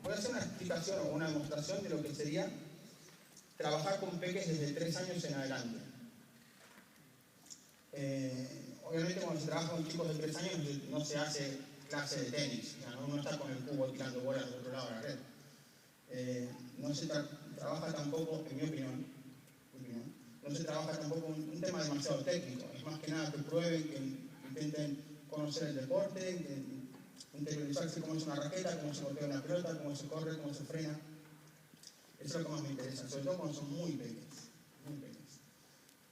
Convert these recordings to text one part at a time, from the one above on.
voy a hacer una explicación o una demostración de lo que sería trabajar con peques desde 3 años en adelante. Obviamente cuando se trabaja con chicos de 3 años no se hace clase de tenis, o sea, no está con el cubo tirando bolas del otro lado de la red. No se trabaja tampoco, en mi opinión, no se trabaja tampoco un tema demasiado técnico, es más que nada que prueben, que intenten conocer el deporte, que interiorizarse cómo es una raqueta, cómo se golpea una pelota, cómo se corre, cómo se frena. Eso es lo que más me interesa, sobre todo cuando son muy pequeños.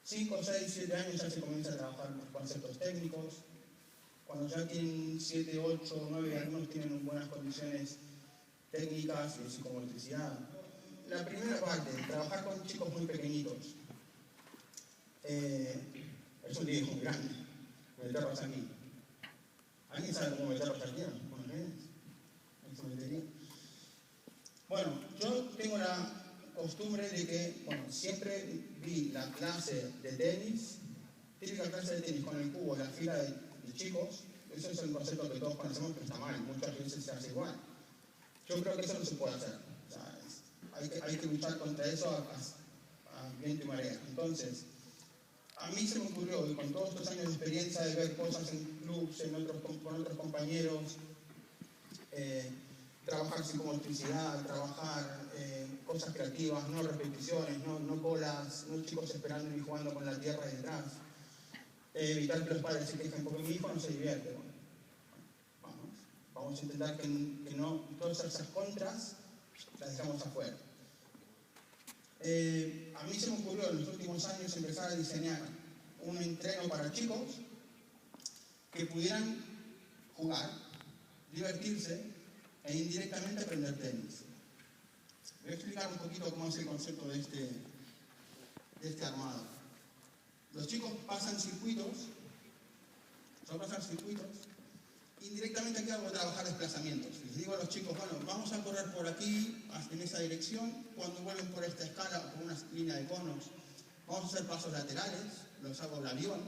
5, 6, 7 años ya se comienza a trabajar los conceptos técnicos. Cuando ya tienen 7, 8, 9, algunos tienen buenas condiciones técnicas y de psicomotricidad. La primera parte, trabajar con chicos muy pequeñitos. Es un lío muy grande, meterlos aquí. ¿Alguien sabe cómo meterlos aquí? Bueno, yo tengo la costumbre de que, siempre vi la clase de tenis, típica clase de tenis con el cubo, la fila de chicos. Eso es el concepto que todos conocemos, que está mal, muchas veces se hace igual. Yo creo que eso no se puede hacer. O sea, hay que luchar contra eso a viento y marea. Entonces, a mí se me ocurrió, y con todos estos años de experiencia de ver cosas en clubs, con otros compañeros, trabajar psicomotricidad, trabajar cosas creativas, no repeticiones, no bolas, no chicos esperando y jugando con la tierra ahí detrás. Evitar que los padres se quejen porque mi hijo no se divierte. Bueno, vamos a intentar que no todas esas contras las dejamos afuera. A mí se me ocurrió en los últimos años empezar a diseñar un entreno para chicos que pudieran jugar, divertirse e indirectamente aprender tenis. Voy a explicar un poquito cómo es el concepto de este armado. Los chicos pasan circuitos, indirectamente aquí vamos a trabajar desplazamientos. Les digo a los chicos, bueno, vamos a correr por aquí, en esa dirección, cuando vuelven por esta escala o por una línea de conos, vamos a hacer pasos laterales, los hago el avión,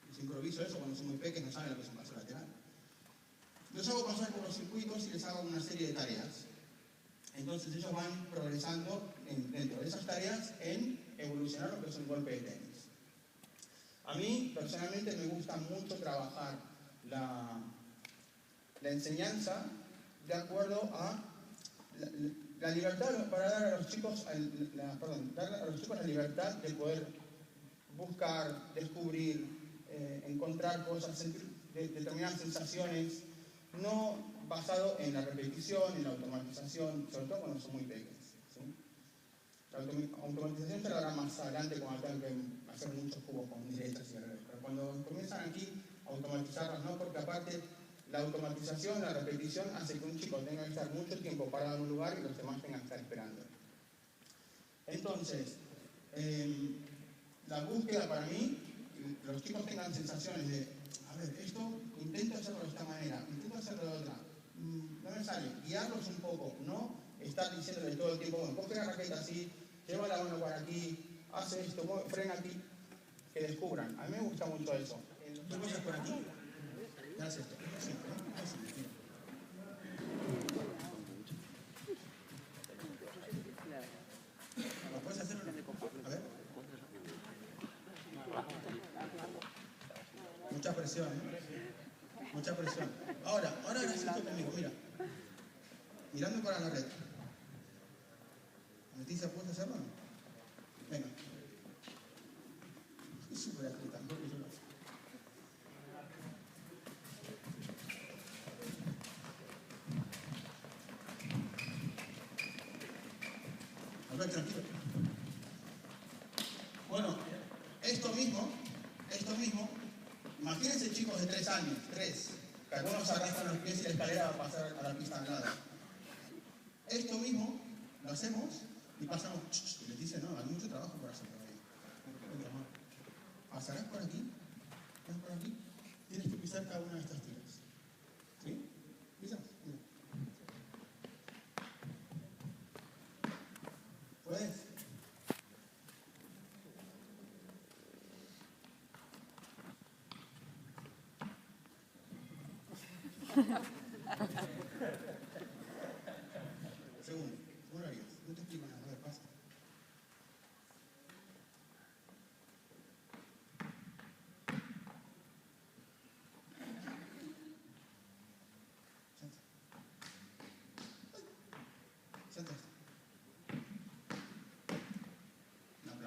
les improviso eso, cuando son muy pequeños no saben lo que es un paso lateral. Los hago pasar por los circuitos y les hago una serie de tareas. Entonces ellos van progresando dentro de esas tareas en evolucionar lo que es un golpe de tenis. A mí, personalmente, me gusta mucho trabajar la enseñanza de acuerdo a la libertad para dar a los chicos la libertad de poder buscar, descubrir, encontrar cosas, sentir determinadas sensaciones, no basado en la repetición, en la automatización, sobre todo cuando son muy pequeños. ¿Sí? La automatización se la hará más adelante cuando tengan que hacer muchos cubos con derechas y revés. Pero cuando comienzan aquí a automatizarlas, no, porque aparte la automatización, la repetición hace que un chico tenga que estar mucho tiempo parado en un lugar y los demás tengan que estar esperando. Entonces, la búsqueda para mí, los chicos tengan sensaciones de, a ver, esto intento hacerlo de esta manera, intento hacerlo de otra, no me sale, guiarlos un poco, no estar diciéndoles todo el tiempo, bueno, coge la raqueta así, lleva la mano para aquí, hace esto, frena aquí, que descubran. A mí me gusta mucho eso. ¿Tú cosas por aquí? Haz esto, ¿lo puedes hacer? A ver. Mucha presión, mucha presión. Ahora hagas esto conmigo, mira. Mirando para la red. ¿Leticia, puedes hacerlo? Venga. Es súper ágil, tampoco yo no. A ver, tranquilo. Bueno, esto mismo, imagínense chicos de 3 años, que algunos arrastran los pies y la escalera va a pasar a la pista al lado. Esto mismo lo hacemos y pasamos, y les dice, no, hay mucho trabajo por hacer todavía. Pasarás por aquí, tienes que pisar cada una de estas tiras. ¿Sí? ¿Pisas? Mira. ¿Puedes?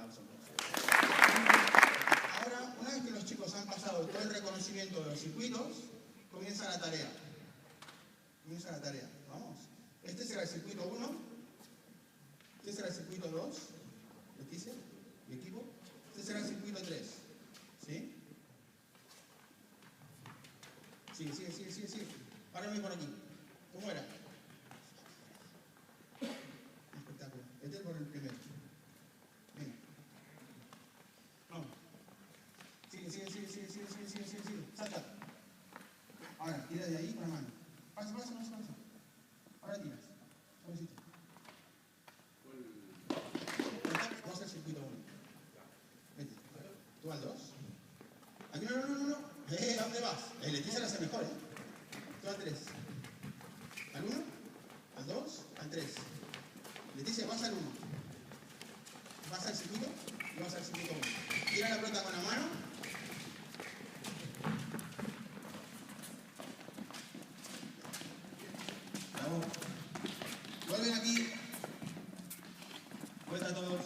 aplauso. Ahora, una vez que los chicos han pasado todo el reconocimiento de los circuitos, comienza la tarea. Comienza la tarea. Vamos. Este será el circuito 1. Este será el circuito 2. Leticia, mi equipo. Este será el circuito 3. ¿Sí? Sigue. Párame por aquí. ¿Cómo era? Espectáculo. Este es por el primero. Venga. Vamos. Sigue. Salta. Ahora, tira de ahí con la mano. Pasa. Ahora tiras. Suavecito. Vamos al circuito 1. Vete. ¿Tú al 2? Aquí no. ¿A dónde vas? Leticia lo hace mejor, ¿eh? Tú al 3. ¿Al 1? ¿Al 2? Al 3. Leticia, vas al 1. Vas al circuito y vas al circuito 1. Tira la pelota con la mano. Bravo. Vuelven aquí. Vuelta a todos.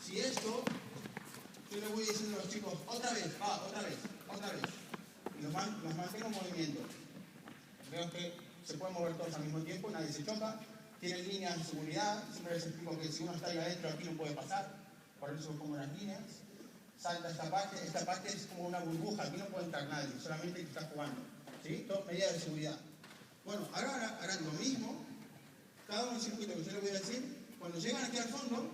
Si esto, yo le voy diciendo a los chicos, otra vez. Y los mantengo en movimiento. Veo que se pueden mover todos al mismo tiempo, nadie se choca. Tienen líneas de seguridad. Siempre les explico que si uno está ahí adentro, aquí no puede pasar. Por eso pongo las líneas. Salta esta parte es como una burbuja, aquí no puede entrar nadie, solamente el que está jugando. ¿Sí? Todo medidas de seguridad. Bueno, ahora harán lo mismo. Cada uno del circuito que yo les voy a decir, cuando llegan aquí al fondo,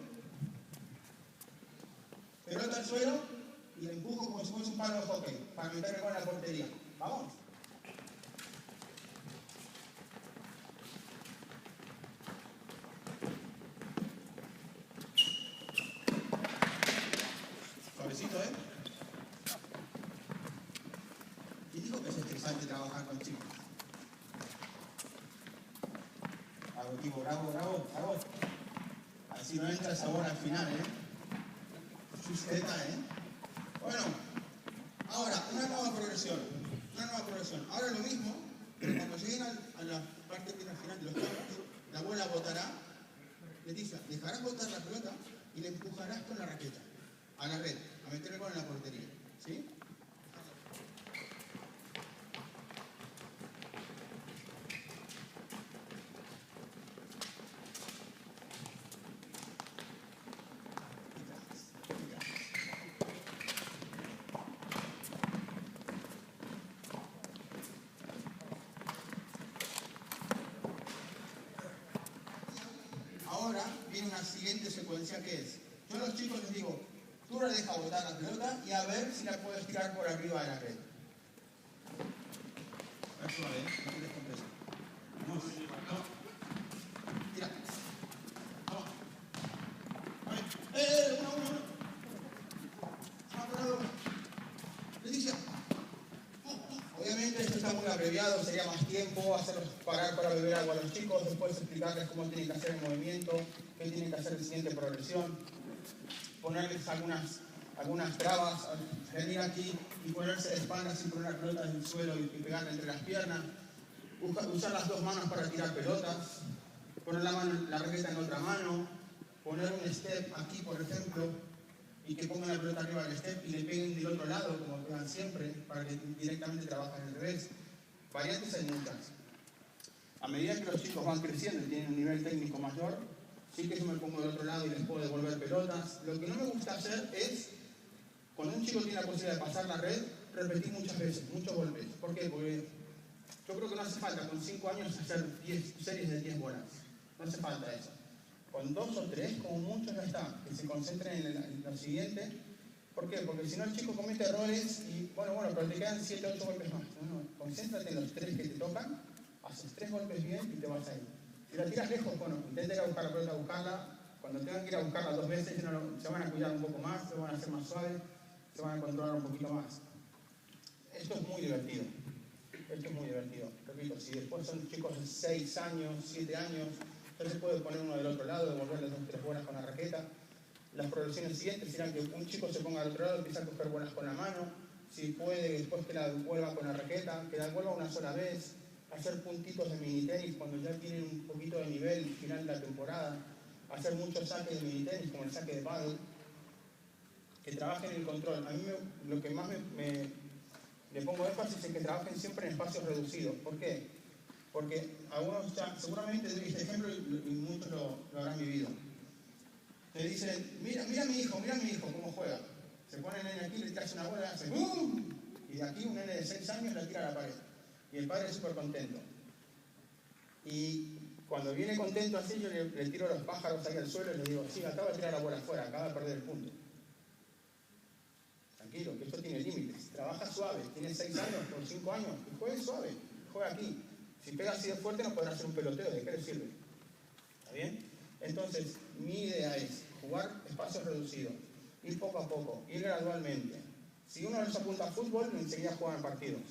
pelota al suelo y le empujo como si fuese un palo de hockey para meterme con la portería. ¿Vamos? Suavecito, ¿eh? ¿Quién dijo que es estresante trabajar con chicos? Bravo, equipo, bravo. Así no entra el sabor al final, ¿eh? Sustenta, ¿eh? Bueno, ahora, una nueva progresión. Ahora lo mismo, pero cuando lleguen a la parte final de los carros, la bola botará. Leticia, dejarás botar la pelota y le empujarás con la raqueta a la red, a meterle con la portería. ¿Sí? Ahora viene una siguiente secuencia que es, yo a los chicos les digo, tú le dejas botar la pelota y a ver si la puedes tirar por arriba de la red. A ver, suave, no te descompreses. Vamos. Tira. Vamos. Uno. Apurado. Leticia. Obviamente esto está muy abreviado, sería más tiempo, hacerlos parar para beber agua a los chicos, después explicarles cómo tienen que hacer el movimiento, qué tienen que hacer en la siguiente progresión, ponerles algunas trabas, venir aquí y ponerse de espaldas sin poner la pelota en el suelo y pegarla entre las piernas, usar las dos manos para tirar pelotas, poner la raqueta en otra mano, poner un step aquí, por ejemplo, y que pongan la pelota arriba del step y le peguen del otro lado, como pegan siempre, para que directamente trabajen al revés. Variantes hay muchas. A medida que los chicos van creciendo y tienen un nivel técnico mayor, sí que yo me pongo del otro lado y les puedo devolver pelotas. Lo que no me gusta hacer es, cuando un chico tiene la posibilidad de pasar la red, repetir muchas veces, muchos golpes. ¿Por qué? Porque yo creo que no hace falta con 5 años hacer 10 series de 10 bolas. No hace falta eso. Con 2 o 3, como mucho ya está, que se concentren en lo siguiente. ¿Por qué? Porque si no el chico comete errores y, bueno, pero te quedan 7 o 8 golpes más. No, concéntrate en los 3 que te tocan, haces 3 golpes bien y te vas a ir. Si la tiras lejos, bueno, intenta ir a buscar la pelota, a buscarla. Cuando tengan que ir a buscarla 2 veces, se van a cuidar un poco más, se van a hacer más suaves, se van a controlar un poquito más. Esto es muy divertido. Repito, si después son chicos de 6 años, 7 años, entonces se puede poner uno del otro lado, devolverle 2 o 3 bolas con la raqueta. Las progresiones siguientes serán que un chico se ponga al otro lado y empiece a coger bolas con la mano. Si puede, después que la devuelva con la raqueta, que la devuelva una sola vez. hacer puntitos de mini tenis cuando ya tienen un poquito de nivel final de la temporada, hacer muchos saques de mini tenis como el saque de pádel, que trabajen el control. A mí lo que más le pongo énfasis es que trabajen siempre en espacios reducidos. ¿Por qué? Porque algunos ya, seguramente doy este ejemplo y muchos lo habrán vivido. Te dicen, mira mi hijo cómo juega. Se pone el nene aquí, le tiras una bola y hace ¡bum! Y de aquí un nene de 6 años la tira a la pared. Y el padre es súper contento. Y cuando viene contento así, yo le tiro los pájaros ahí al suelo y le digo, sí, acaba de tirar la bola afuera, acaba de perder el punto. Tranquilo, que esto tiene límites. Trabaja suave, tiene 6 años, por 5 años, y juegue suave, juega aquí. Si pega así de fuerte no podrá hacer un peloteo, ¿de qué le sirve? ¿Está bien? Entonces, mi idea es jugar espacios reducidos, ir poco a poco, ir gradualmente. Si uno les apunta a fútbol, enseguida juegan partidos,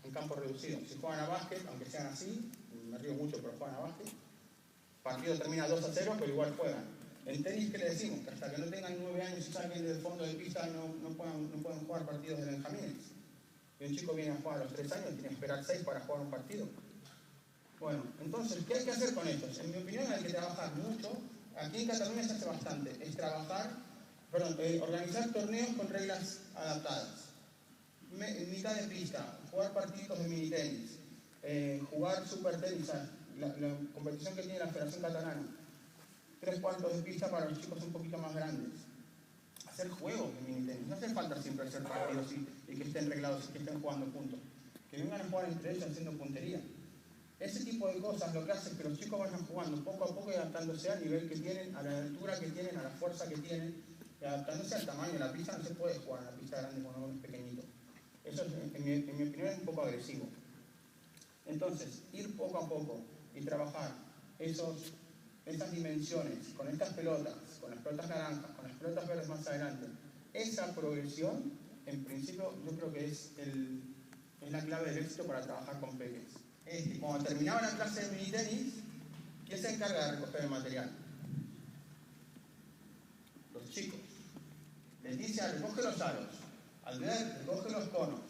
en campos reducidos. Si juegan a básquet, aunque sean así, me río mucho, pero juegan a básquet, el partido termina 2-0, pero igual juegan. En tenis, ¿qué le decimos? Que hasta que no tengan 9 años y saquen del fondo de pista no pueden jugar partidos de benjamines. Y un chico viene a jugar a los 3 años y tiene que esperar 6 para jugar un partido. Bueno, entonces, ¿qué hay que hacer con esto? En mi opinión hay que trabajar mucho. Aquí en Cataluña se hace bastante. Es organizar torneos con reglas adaptadas. Mitad de pista, jugar partidos de mini tenis, jugar super tenis, la competición que tiene la Federación Catalana. 3/4 de pista para los chicos un poquito más grandes. Hacer juegos de mini tenis. No hace falta siempre hacer partidos y que estén reglados y que estén jugando juntos. Que vengan a jugar entre ellos haciendo puntería. Ese tipo de cosas lo que hace es que los chicos vayan jugando poco a poco y adaptándose al nivel que tienen, a la altura que tienen, a la fuerza que tienen, y adaptándose al tamaño. La pista no se puede jugar en la pista grande cuando uno es pequeñito. Eso, en mi opinión, es un poco agresivo. Entonces, ir poco a poco y trabajar estas dimensiones, con estas pelotas, con las pelotas naranjas, con las pelotas verdes más adelante, esa progresión, en principio, yo creo que es la clave del éxito para trabajar con peques. Es que cuando terminaba la clase de mini tenis, ¿quién se encarga de recoger el material? Los chicos. Leticia recoge los aros, Albert recoge los conos,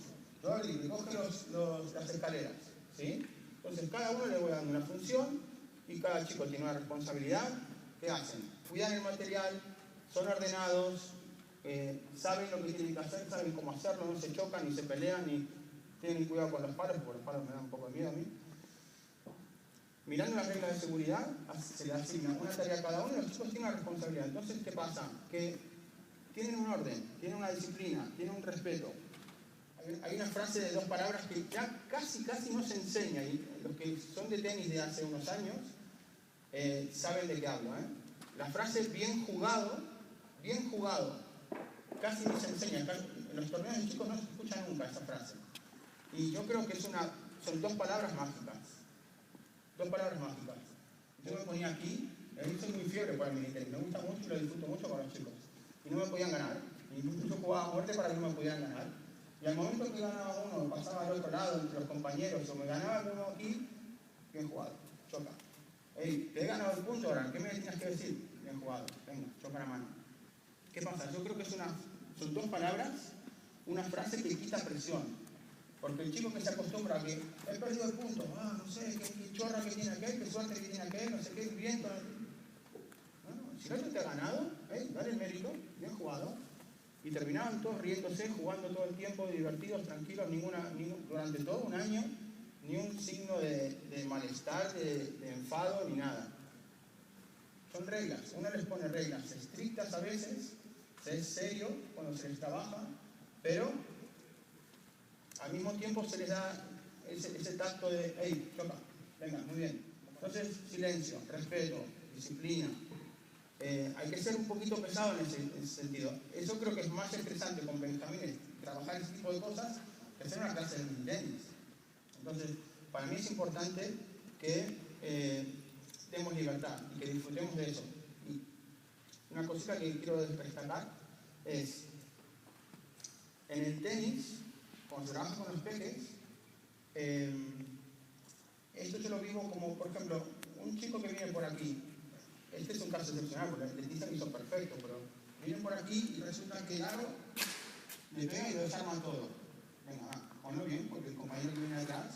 Jordi recoge las escaleras, ¿sí? Entonces cada uno le voy dando una función y cada chico tiene una responsabilidad. ¿Qué hacen? Cuidan el material, son ordenados, saben lo que tienen que hacer, saben cómo hacerlo, no se chocan ni se pelean ni tienen cuidado con los palos, porque los palos me dan un poco de miedo a mí. Mirando las reglas de seguridad, se le asigna una tarea a cada uno y los chicos tienen una responsabilidad. Entonces, ¿qué pasa? Que tienen un orden, tienen una disciplina, tienen un respeto. Hay una frase de 2 palabras que ya casi no se enseña, y los que son de tenis de hace unos años saben de qué hablo. La frase bien jugado, casi no se enseña. En los torneos de chicos no se escucha nunca esa frase. Y yo creo que son 2 palabras mágicas. 2 palabras mágicas. Yo me ponía aquí, soy muy fiebre para el mini tenis, me gusta mucho y lo disfruto mucho con los chicos. Y no me podían ganar. Y yo jugaba a muerte para que no me pudieran ganar. Y al momento que ganaba uno, pasaba al otro lado entre los compañeros, o me ganaba uno aquí, bien jugado, choca. Hey, te he ganado el punto ahora, ¿qué me tienes que decir? Bien jugado, venga, choca la mano. ¿Qué pasa? Yo creo que son 2 palabras, una frase que quita presión. Porque el chico que se acostumbra a que he perdido el punto, no sé, qué chorra que tiene aquel, qué suerte que tiene aquel, no sé qué, viento. Bueno, si el otro te ha ganado, dale el mérito, bien jugado. Y terminaban todos riéndose, jugando todo el tiempo, divertidos, tranquilos, durante todo un año, ni un signo de malestar, de enfado, ni nada. Son reglas, uno les pone reglas estrictas a veces, se es serio cuando se les trabaja, pero al mismo tiempo se les da ese tacto de, hey, choca, venga, muy bien. Entonces, silencio, respeto, disciplina. Hay que ser un poquito pesado en ese sentido. Eso creo que es más estresante con benjamines, trabajar ese tipo de cosas, que hacer una clase de mini tenis. Entonces, para mí es importante que demos libertad y que disfrutemos de eso. Y una cosita que quiero destacar es, en el tenis, cuando se trabaja con los peques, esto yo lo vivo como, por ejemplo, un chico que viene por aquí. Este es un caso excepcional, porque Leticia lo hizo perfecto, pero vienen por aquí y resulta que el aro le pega y lo desarman todo. Venga, va, ponlo bien, porque el compañero que viene atrás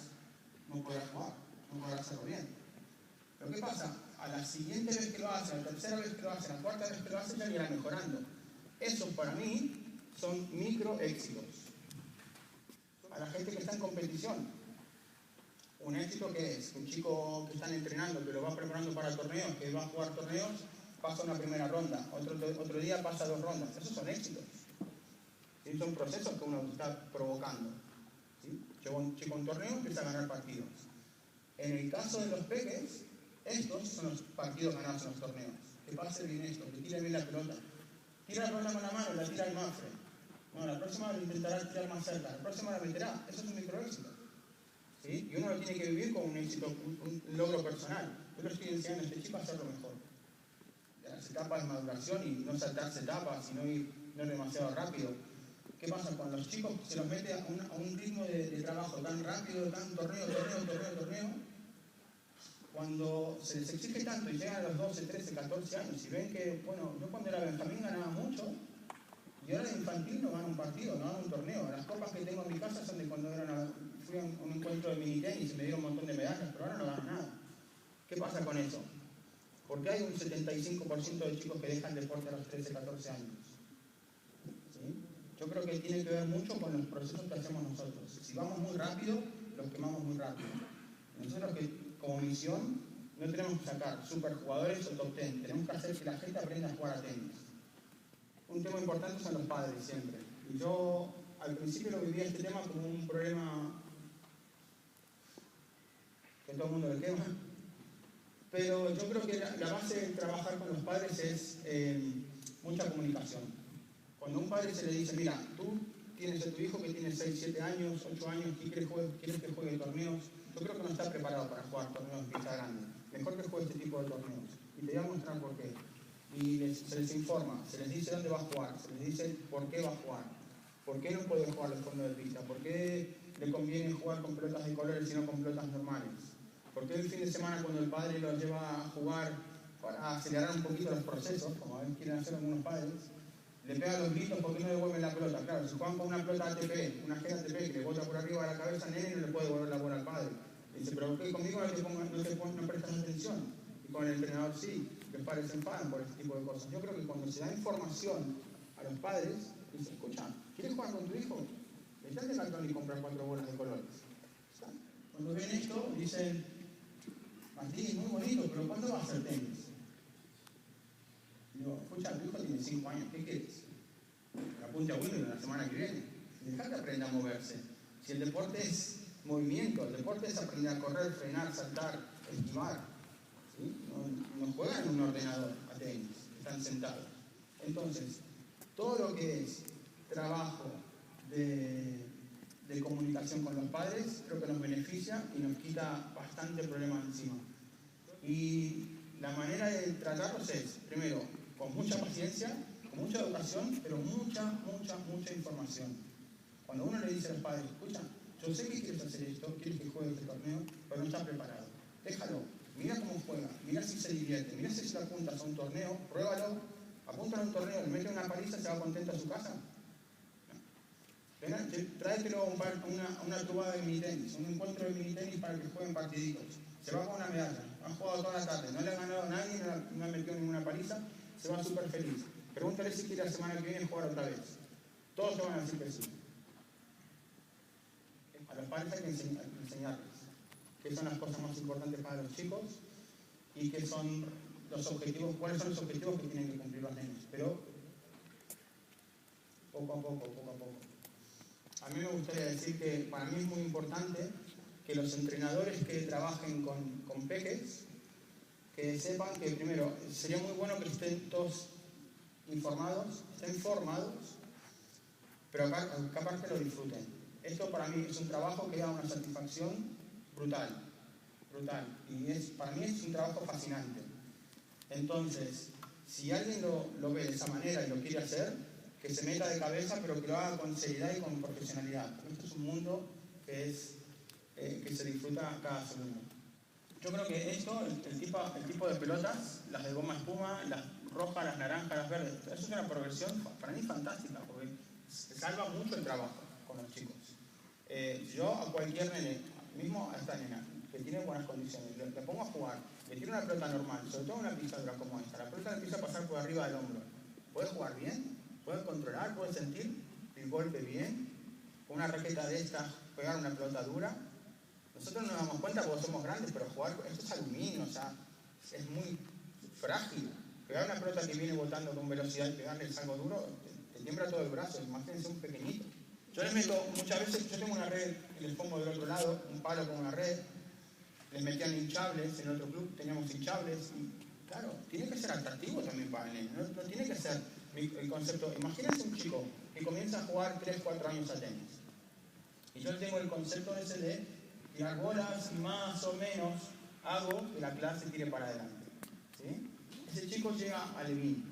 no podrá jugar, no podrá hacerlo bien. Pero ¿qué pasa? A la siguiente vez que lo hace, a la tercera vez que lo hace, a la cuarta vez que lo hace, ya irá mejorando. Eso para mí son micro éxitos. A la gente que está en competición, un éxito que es un chico que están entrenando, que lo va preparando para torneos, que va a jugar torneos, pasa una primera ronda, otro día pasa 2 rondas. Esos son éxitos. ¿Sí? Son procesos que uno está provocando. ¿Sí? Llega un chico a un torneo y empieza a ganar partidos. En el caso de los peques, estos son los partidos ganados en los torneos. Que pase bien esto, que tire bien la pelota. Tira la pelota con la mano, la tira al mafre. No, la próxima lo intentará tirar más cerca, la próxima la meterá. Eso es un microéxito. ¿Sí? Y uno lo tiene que vivir como un éxito, un logro personal. Yo le estoy enseñando a este chico a hacerlo mejor. Las etapas de maduración y no saltarse etapas y no ir demasiado rápido. ¿Qué pasa? Cuando los chicos se los mete a un ritmo de trabajo tan rápido, tan torneo, cuando se les exige tanto y llegan a los 12, 13, 14 años y ven que, bueno, yo cuando era Benjamín ganaba mucho y ahora de infantil no gano un partido, no gano un torneo. Las copas que tengo en mi casa son de cuando fui a un encuentro de mini tenis y me dieron un montón de medallas, pero ahora no gano nada. ¿Qué pasa con eso? Porque hay un 75% de chicos que dejan deporte a los 13, 14 años. ¿Sí? Yo creo que tiene que ver mucho con los procesos que hacemos nosotros. Si vamos muy rápido, los quemamos muy rápido. Nosotros que como misión no tenemos que sacar superjugadores o top 10, tenemos que hacer que la gente aprenda a jugar a tenis. Un tema importante son los padres siempre. Y yo al principio lo vivía este tema como un problema que todo el mundo le quema. Pero yo creo que la base de trabajar con los padres es mucha comunicación. Cuando a un padre se le dice, mira, tú tienes a tu hijo que tiene 6, 7 años, 8 años, y quieres que juegue torneos, yo creo que no está preparado para jugar torneos de pista grande. Mejor que juegue este tipo de torneos. Y te voy a mostrar por qué. Y se les informa, se les dice dónde va a jugar, se les dice por qué va a jugar, por qué no puede jugar los torneos de pista, por qué le conviene jugar con pelotas de colores y no con pelotas normales. Porque el fin de semana cuando el padre lo lleva a jugar para acelerar un poquito los procesos, como a veces quieren hacer algunos padres, le pegan los gritos porque no devuelven la pelota. Claro, si juegan con una pelota ATP, una G ATP que le bota por arriba de la cabeza, nene no le puede devolver la bola al padre. Dice, pero ¿por qué conmigo no prestas atención? Y con el entrenador sí, que los padres se enfadan por este tipo de cosas. Yo creo que cuando se da información a los padres, dicen, escucha, ¿quieres jugar con tu hijo? Echate el cartón y comprar 4 bolas de colores. Cuando ven esto, dicen, Martín, muy bonito, pero ¿cuándo vas a hacer tenis? Digo, escucha, tu hijo tiene 5 años, ¿qué quieres? Que apunte a Wimbledon la semana que viene. Dejar que aprenda a moverse. Si el deporte es movimiento, el deporte es aprender a correr, frenar, saltar, esquivar. ¿Sí? No juegan en un ordenador a tenis, están sentados. Entonces, todo lo que es trabajo de comunicación con los padres, creo que nos beneficia y nos quita bastante problema encima. Y la manera de tratarlos es, primero, con mucha paciencia, con mucha educación, pero mucha información. Cuando uno le dice a los padres, escucha, yo sé que quieres hacer esto, quieres que juegue este torneo, pero no estás preparado. Déjalo, mira cómo juega, mira si se divierte, mira si se lo apuntas a un torneo, pruébalo, apúntalo a un torneo, le mete una paliza, se va contento a su casa. Tráetelo a una tubada de mini tenis, un encuentro de mini tenis para que jueguen partiditos. Se va con una medalla, ha jugado toda la tarde, no le ha ganado a nadie, no ha metido ninguna paliza, se va súper feliz. Pregúntale si quiere la semana que viene jugar otra vez. Todos te van a decir que sí. A los padres hay que enseñarles qué son las cosas más importantes para los chicos y qué son los objetivos, cuáles son los objetivos que tienen que cumplir los niños. Pero poco a poco. A mí me gustaría decir que para mí es muy importante que los entrenadores que trabajen con peques, que sepan que primero, sería muy bueno que estén todos informados, estén formados, pero que aparte lo disfruten. Esto para mí es un trabajo que da una satisfacción brutal. Y para mí es un trabajo fascinante. Entonces, si alguien lo ve de esa manera y lo quiere hacer, que se meta de cabeza, pero que lo haga con seriedad y con profesionalidad. Esto es un mundo que se disfruta cada segundo. Yo creo que esto, el tipo de pelotas, las de goma espuma, las rojas, las naranjas, las verdes, eso es una progresión para mí fantástica, porque salva mucho el trabajo con los chicos. Yo a cualquier nene, mismo a esta nena, que tiene buenas condiciones, le pongo a jugar, le tiro una pelota normal, sobre todo una pisadura como esta, la pelota le empieza a pasar por arriba del hombro. ¿Puede jugar bien? ¿Puede controlar? ¿Puede sentir el golpe bien? Con una raqueta de estas, pegar una pelota dura. Nosotros nos damos cuenta porque somos grandes, pero jugar, esto es aluminio, o sea, es muy frágil. Pegar una pelota que viene botando con velocidad y pegarle algo duro, te tiembla todo el brazo, imagínense un pequeñito. Yo les meto, muchas veces, yo tengo una red y les pongo del otro lado, un palo con una red, les metían hinchables, en otro club teníamos hinchables, y claro, tiene que ser atractivo también para el nene, no tiene que ser el concepto. Imagínense un chico que comienza a jugar 3, 4 años a tenis, y yo tengo el concepto ese de tirar bolas y más o menos hago que la clase tire para adelante, ¿sí? Ese chico llega a Levin,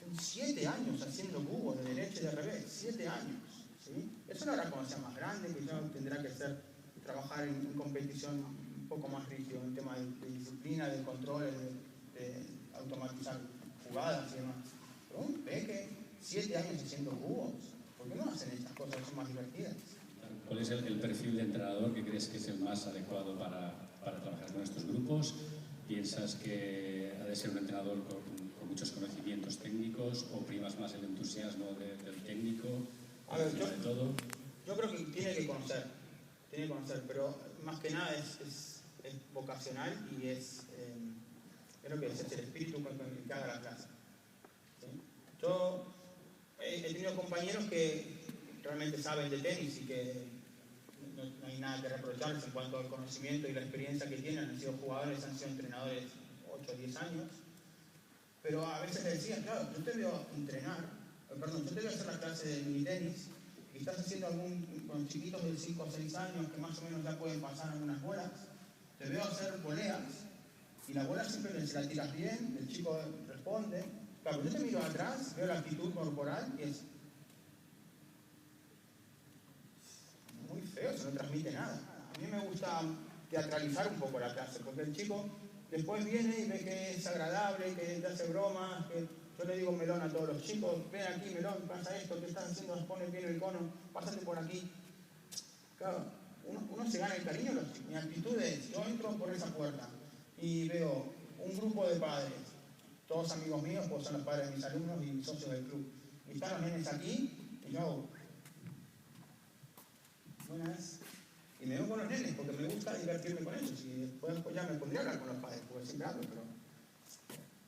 con 7 años haciendo cubos de derecha y de revés, 7 años, ¿sí? Eso lo hará cuando sea más grande, que ya tendrá que trabajar en competición un poco más rígido, en tema de disciplina, de control, de automatizar jugadas y demás. Pero un peque, 7 años haciendo cubos, ¿por qué no hacen estas cosas? Son más divertidas. ¿Cuál es el perfil de entrenador que crees que es el más adecuado para trabajar con estos grupos? ¿Piensas que ha de ser un entrenador con muchos conocimientos técnicos o primas más el entusiasmo del técnico? A ver, yo creo que tiene que conocer, pero más que nada es vocacional y creo que es el espíritu que haga la clase, ¿sí? Yo he tenido compañeros que realmente saben de tenis y que no hay nada que reprocharles en cuanto al conocimiento y la experiencia que tienen. Han sido jugadores, han sido entrenadores 8 o 10 años, pero a veces les decían, claro, yo te veo hacer la clase de mini tenis y estás haciendo con chiquitos de 5 o 6 años que más o menos ya pueden pasar algunas bolas, te veo hacer voleas y la bola siempre se la tiras bien, el chico responde. Claro, yo te miro atrás, veo la actitud corporal y es muy feo, eso no transmite nada. A mí me gusta teatralizar un poco la clase, porque el chico después viene y ve que es agradable, que te hace bromas, que yo le digo melón a todos los chicos, ven aquí melón, pasa esto, ¿qué estás haciendo? Pone bien el cono, pásate por aquí. Claro, uno se gana el cariño, mi actitud es, yo entro por esa puerta y veo un grupo de padres, todos amigos míos, pues son los padres de mis alumnos y socios del club, y están los nenes aquí, y yo hago, buenas, y me veo con los nenes porque me gusta divertirme con ellos, y después ya me pondría a hablar con los padres, porque siempre hablo, pero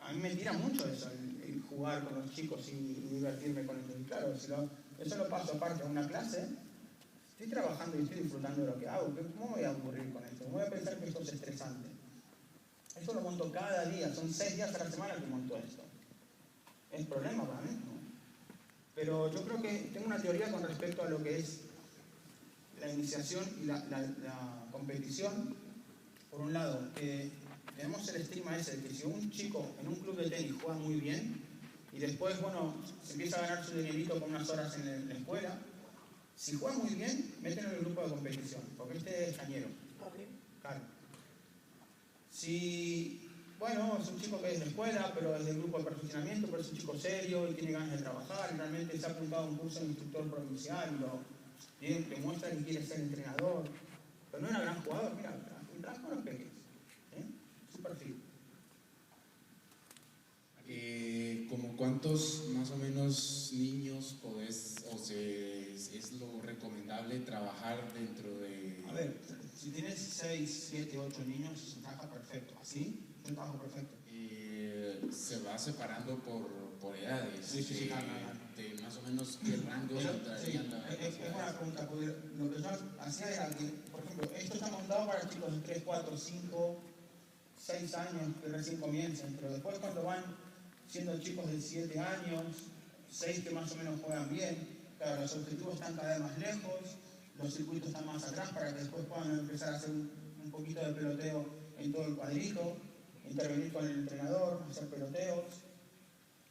a mí me tira mucho eso, el jugar con los chicos y divertirme con ellos. Y claro, eso lo paso aparte a una clase, estoy trabajando y estoy disfrutando de lo que hago. ¿Cómo me voy a aburrir con esto? ¿Cómo voy a pensar que esto es estresante? Esto lo monto cada día, son 6 días a la semana que monto esto. Es problema para mí, ¿no? Pero yo creo que tengo una teoría con respecto a lo que es la iniciación y la competición. Por un lado, tenemos el estigma ese de que si un chico en un club de tenis juega muy bien y después, bueno, se empieza a ganar su dinerito con unas horas en la escuela, si juega muy bien, mételo en el grupo de competición, porque este es cañero. Claro. Si, bueno, es un chico que es de escuela, pero es del grupo de perfeccionamiento, pero es un chico serio y tiene ganas de trabajar y realmente se ha apuntado a un curso de instructor provincial y demuestra que quiere ser entrenador, pero no era gran jugador, mira, trabaja con los peques. Su perfil. ¿Como cuántos más o menos niños es lo recomendable trabajar dentro de...? A ver, si tienes 6, 7, 8 niños, se trabaja perfecto. ¿Así? Es un trabajo perfecto. Se va separando por edades. Sí, claro. De más o menos qué rango entrarían es buena pregunta, porque lo que yo hacía era que, por ejemplo, esto está montado para chicos de 3, 4, 5, 6 años que recién comienzan, pero después cuando van siendo chicos de 7 años, 6 que más o menos juegan bien, claro, los objetivos están cada vez más lejos, los circuitos están más atrás para que después puedan empezar a hacer un poquito de peloteo en todo el cuadrito, intervenir con el entrenador, hacer peloteos.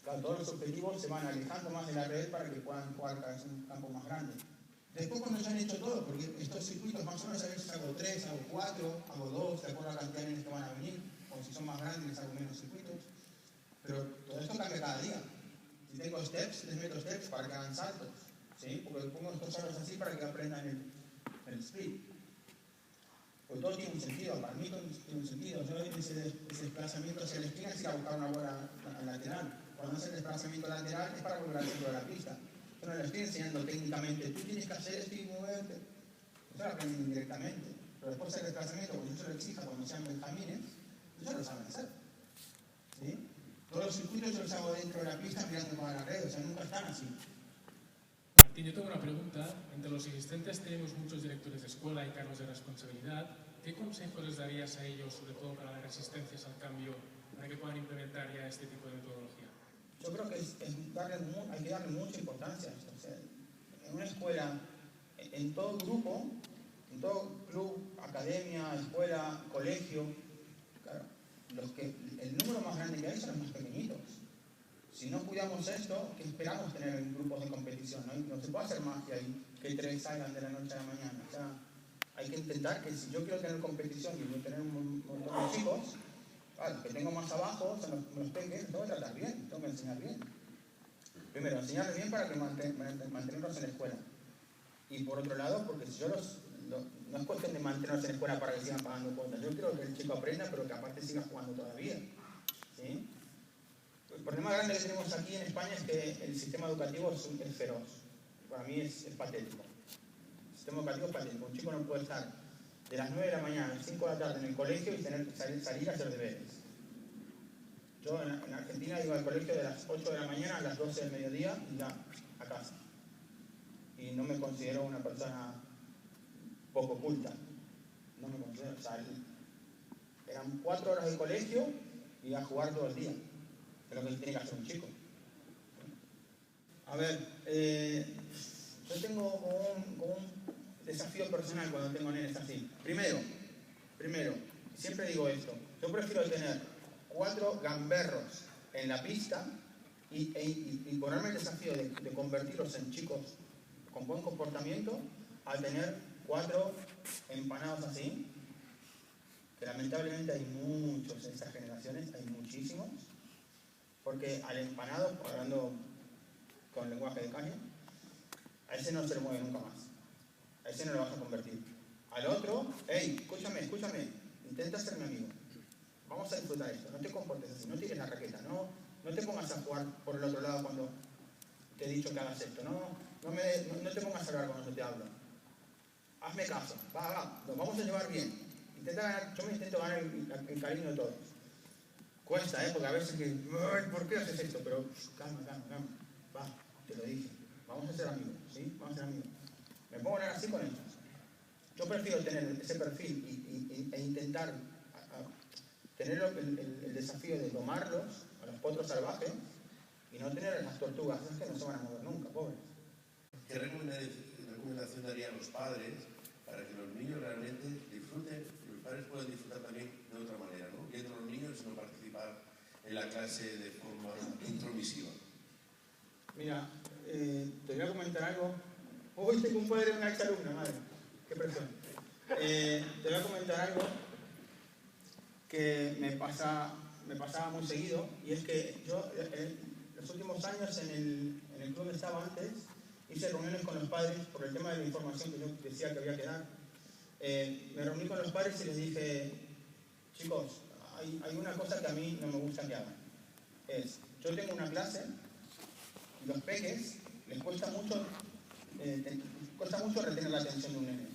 Claro, todos los objetivos se van alejando más de la red para que puedan jugar cada vez en un campo más grande. Después cuando ya han hecho todo, porque estos circuitos más o menos a veces hago 3, hago 4, hago 2, de acuerdo a la cantidad de niños que van a venir, o si son más grandes les hago menos circuitos. Pero todo esto cambia cada día. Si tengo steps, les meto steps para que hagan saltos, ¿sí? Porque pongo estos saltos así para que aprendan el speed. Porque todo tiene un sentido, para mí todo tiene un sentido. Yo ese desplazamiento hacia la esquina es ir a buscar una bola lateral. Cuando hace el desplazamiento lateral es para volver al centro de la pista. Yo no le estoy enseñando técnicamente, tú tienes que hacer esto y moverte. Eso lo aprenden indirectamente. Pero después el desplazamiento, cuando yo se lo exija, cuando sean benjamines, ellos lo saben hacer. ¿Sí? Todos los circuitos yo los hago dentro de la pista mirando para la red, o sea, nunca están así. Martín, yo tengo una pregunta. Entre los asistentes tenemos muchos directores de escuela y cargos de responsabilidad. ¿Qué consejos les darías a ellos, sobre todo para las resistencias al cambio, para que puedan implementar ya este tipo de metodología? Yo creo que hay que darle mucha importancia a esto. O sea, en una escuela, en todo grupo, en todo club, academia, escuela, colegio, claro, el número más grande que hay son los más pequeñitos. Si no cuidamos esto, ¿qué esperamos tener en grupos de competición? No se puede hacer magia y que 3 salgan de la noche a la mañana. O sea, hay que intentar que si yo quiero tener competición y voy a tener un montón de chicos, los que tengo más abajo son los pequeños, tengo que tratar bien, tengo que enseñar bien. Primero, enseñarles bien para que mantenerlos en la escuela. Y por otro lado, porque si yo no es cuestión de mantenerlos en la escuela para que sigan pagando cuotas. Yo quiero que el chico aprenda, pero que aparte siga jugando todavía. ¿Sí? El problema grande que tenemos aquí en España es que el sistema educativo es feroz. Para mí es patético. El sistema educativo es patético. Un chico no puede estar de las 9 de la mañana a las 5 de la tarde en el colegio y tener que salir a hacer deberes. Yo en Argentina iba al colegio de las 8 de la mañana a las 12 del mediodía y ya a casa. Y no me considero una persona poco culta. No me considero. O sea, eran 4 horas de colegio y a jugar todo el día. Es lo que tiene que hacer un chico. A ver, yo tengo como un desafío personal cuando tengo nenes así. Primero, siempre digo esto, yo prefiero tener 4 gamberros en la pista y ponerme el desafío de convertirlos en chicos con buen comportamiento a tener 4 empanados así, que lamentablemente hay muchos en estas generaciones, hay muchísimos, porque al empanado, hablando con lenguaje de caña, a ese no se le mueve nunca más, a ese no lo vas a convertir. Al otro, hey, escúchame, intenta ser mi amigo, vamos a disfrutar esto, no te comportes así, no tires la raqueta, no te pongas a jugar por el otro lado cuando te he dicho que hagas esto, no te pongas a hablar cuando yo te hablo, hazme caso, nos vamos a llevar bien, yo me intento ganar el cariño de todos. Cuesta, porque a veces que, ¿por qué haces esto? Pero calma, va, te lo dije, vamos a ser amigos, ¿sí? Vamos a ser amigos. Me pongo a hablar así con ellos. Yo prefiero tener ese perfil e intentar tener el desafío de tomarlos a los potros salvajes y no tener a las tortugas, es que no se van a mover nunca, pobres. ¿Qué recomendación darían los padres para que los niños realmente disfruten, y los padres puedan disfrutar también de otra manera, ¿no? Viendo a los niños y no participar en la clase de forma intromisiva? Mira, te voy a comentar algo. Hoy tengo un padre de una exalumna, madre. Qué presión. Te voy a comentar algo que me pasaba muy seguido, y es que yo en los últimos años en el club donde estaba antes hice reuniones con los padres por el tema de la información que yo decía que había que dar. Me reuní con los padres y les dije, chicos, hay una cosa que a mí no me gusta que hagan. Yo tengo una clase y los peques les cuesta mucho retener la atención de un nene.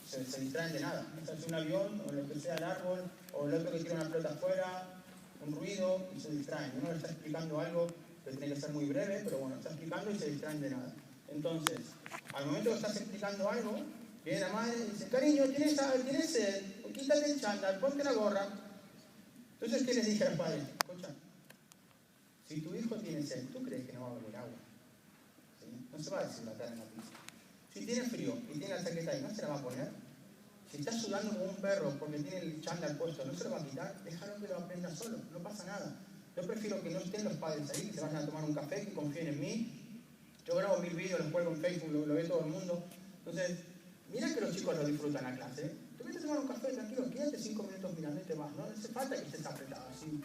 Se distraen de nada. Es un avión, o lo que sea, el árbol, o el otro que tira una pelota afuera, un ruido, y se distraen. Uno le está explicando algo que tiene que ser muy breve, pero bueno, está explicando y se distraen de nada. Entonces, al momento que estás explicando algo, viene la madre y dice, cariño, ¿tienes sed? Quítate el chándal, ponte la gorra. Entonces, ¿qué les dije al padre? Escucha, si tu hijo tiene sed, ¿tú crees que no va a beber agua? ¿Sí? No se va a deshidratar en la pista. Si tiene frío y tiene la chaqueta ahí, ¿no se la va a poner? Si está sudando como un perro porque tiene el chándal puesto, ¿no se lo va a quitar? Déjalo que lo aprenda solo, no pasa nada. Yo prefiero que no estén los padres ahí, que se vayan a tomar un café, que confíen en mí. Yo grabo 1000 vídeos, los cuelgo en Facebook, lo ve todo el mundo. Entonces, mira que los chicos lo disfrutan la clase. Te metes a tomar un café, tranquilo, quédate 5 minutos mirando y te vas. No hace falta que estés apretado así.